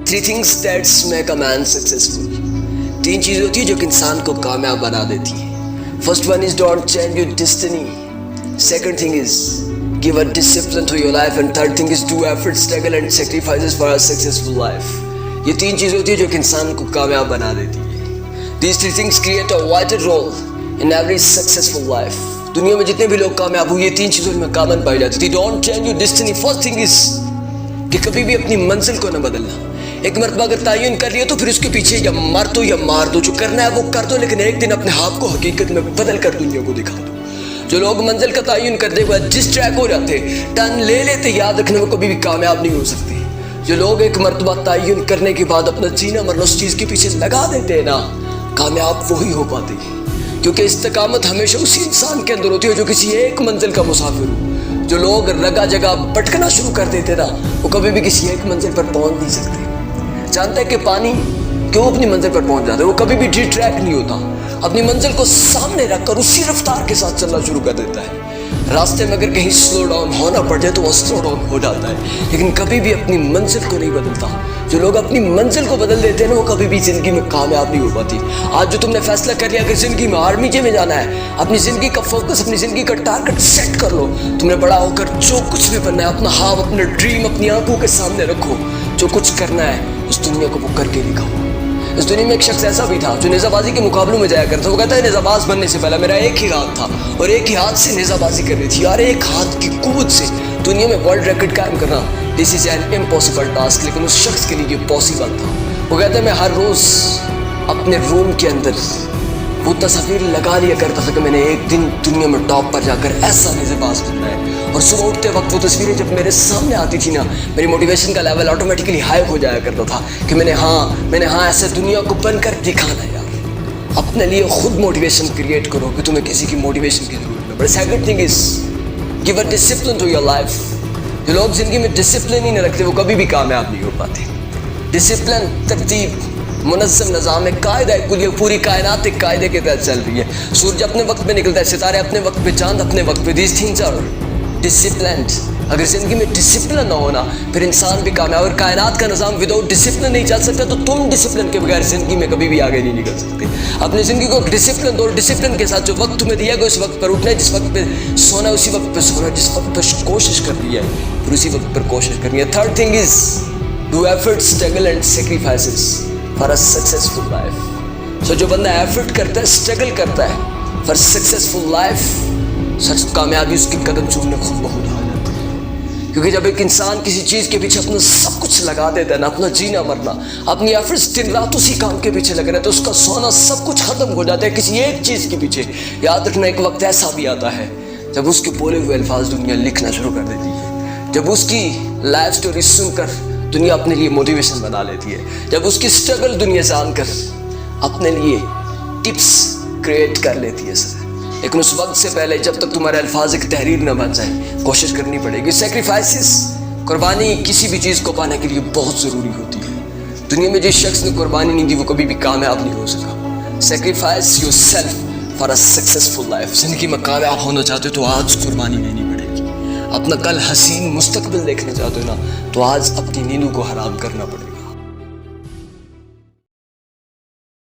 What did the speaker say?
Three things that make a man successful. 3 चीज़ें होती है जो कि इंसान को कामयाब बना देती है. First one is don't change your destiny. Second thing is give a discipline to your life, and third thing is do effort, struggle and sacrifices for a successful life. ये 3 चीज़ें होती है जो कि इंसान को कामयाब बना देती है. These 3 things create a vital role in every successful life. दुनिया में जितने भी लोग कामयाब हुए, ये 3 चीज़ों में कॉमन पाई जाती थी. Don't change your destiny. First thing is कि कभी भी अपनी मंजिल को न बदलना. एक मरतबा अगर तयन कर लिया तो फिर उसके पीछे या मर दो या मार दो. जो करना है वो कर दो, लेकिन एक दिन अपने आप को हकीकत में बदल कर दुनिया को दिखा दो. जो लोग मंजिल का तयन कर दे वो डिस्ट्रैक्ट हो जाते, टर्न ले लेते, याद रखने में कभी भी कामयाब नहीं हो सकते. जो लोग एक मरतबा तयन करने के बाद अपना जीना मरना उस चीज़ के पीछे लगा देते हैं ना, कामयाब वही हो पाते हैं. क्योंकि इस्तिकामत हमेशा उसी इंसान के अंदर होती है जो किसी एक मंजिल का मुसाफिर हो. जो लोग रगा जगह भटकना शुरू कर देते ना, वो कभी भी किसी एक मंजिल पर पहुंच नहीं सकते. जानते हैं कि पानी क्यों अपनी मंजिल पर पहुंच जाता है? वो कभी भी डिट्रैक्ट नहीं होता, अपनी मंजिल को सामने रखकर उसी रफ्तार के साथ चलना शुरू कर देता है. रास्ते में अगर कहीं स्लो डाउन होना पड़ जाए तो वो स्लो डाउन हो जाता है, लेकिन कभी भी अपनी मंजिल को नहीं बदलता. जो लोग अपनी मंजिल को बदल देते हैं ना, वो कभी भी ज़िंदगी में कामयाब नहीं हो पाती. आज जो तुमने फैसला कर लिया कि ज़िंदगी में आर्मी में जाना है, अपनी ज़िंदगी का फोकस, अपनी ज़िंदगी का टारगेट सेट कर लो. तुमने बड़ा होकर जो कुछ भी बनना है, अपना ख्वाब, अपना ड्रीम अपनी आंखों के सामने रखो. जो कुछ करना है उस दुनिया को वो करके दिखाओ. इस दुनिया में एक शख्स ऐसा भी था जो नेज़ाबाजी के मुकाबलों में जाया करता. वो कहता है नेज़ाबाज बनने से पहले मेरा एक ही हाथ था और एक ही हाथ से नेज़ाबाजी करनी थी. यार, एक हाथ की कुव्वत से दुनिया में वर्ल्ड रिकॉर्ड कायम करना, this is an impossible task. लेकिन उस शख्स के लिए ये पॉसिबल था. वो कहता है मैं हर रोज़ अपने रूम के अंदर वो तस्वीर लगा लिया करता था कि मैंने एक दिन दुनिया में टॉप पर जाकर ऐसा नेज़ाबाज बनना है. और सुबह उठते वक्त वो तस्वीरें जब मेरे सामने आती थी ना, मेरी मोटिवेशन का लेवल ऑटोमेटिकली हाई हो जाया करता था कि मैंने हाँ ऐसे दुनिया को बनकर दिखाना है. यार, अपने लिए खुद मोटिवेशन क्रिएट करो कि तुम्हें किसी की मोटिवेशन की जरूरत नहीं. But second thing is give a discipline to your life. जो लोग ज़िंदगी में डिसिप्लिन ही नहीं रखते वो कभी भी कामयाब नहीं हो पाते. डिसिप्लिन, तरतीब, मुनज़्ज़म निज़ाम, एक कायदा है कुल. पूरी कायनात एक कायदे के तहत चल रही है. सूरज अपने वक्त पे निकलता है, सितारे अपने वक्त पे, चांद अपने वक्त पे. These things are disciplined. अगर ज़िंदगी में डिसिप्लिन ना होना फिर इंसान भी कामयाब. अगर कायनात का निज़ाम विदाउट डिसिप्लिन नहीं चल सकता तो तुम डिसिप्लिन के बगैर ज़िंदगी में कभी भी आगे नहीं निकल सकते. अपनी ज़िंदगी को डिसिप्लिन दो. डिसिप्लिन के साथ जो वक्त तुम्हें दिया गया उस वक्त पर उठना है, जिस वक्त पे सोना है उसी वक्त पे सोना, जिस वक्त पर कोशिश करनी है फिर उसी वक्त पर कोशिश करनी है. Third thing is do effort, struggle and sacrifices for a successful life. So जो बंदा एफर्ट करता है, स्ट्रगल करता है फॉर सक्सेसफुल लाइफ, सच कामयाबी उसके कदम चूमने खुद बहुत आ जाते हैं. क्योंकि जब एक इंसान किसी चीज़ के पीछे अपना सब कुछ लगा देता है ना, अपना जीना मरना, अपनी एफर्ट्स दिन रात उसी काम के पीछे लगे रहते, तो उसका सोना सब कुछ खत्म हो जाता है किसी एक चीज़ के पीछे. याद रखना, एक वक्त ऐसा भी आता है जब उसके बोले हुए अल्फाज दुनिया लिखना शुरू कर देती है. जब उसकी लाइफ स्टोरी सुनकर दुनिया अपने लिए मोटिवेशन बना लेती है. जब उसकी स्ट्रगल दुनिया जानकर अपने लिए टिप्स क्रिएट कर लेती है सर. लेकिन उस वक्त से पहले जब तक तुम्हारे अल्फाज एक तहरीर न बन जाए, कोशिश करनी पड़ेगी. सेक्रीफाइसेस, कुर्बानी किसी भी चीज़ को पाने के लिए बहुत ज़रूरी होती है. दुनिया में जिस शख्स ने कुर्बानी नहीं दी वो कभी भी कामयाब नहीं हो सका. Sacrifice your self for a successful life. ज़िंदगी में कामयाब होना चाहते हो तो आज कुर्बानी लेनी पड़ेगी. अपना कल हसीन मुस्तकबिल देखना चाहते हो ना, तो आज अपनी नींदों को हराम करना पड़ेगा.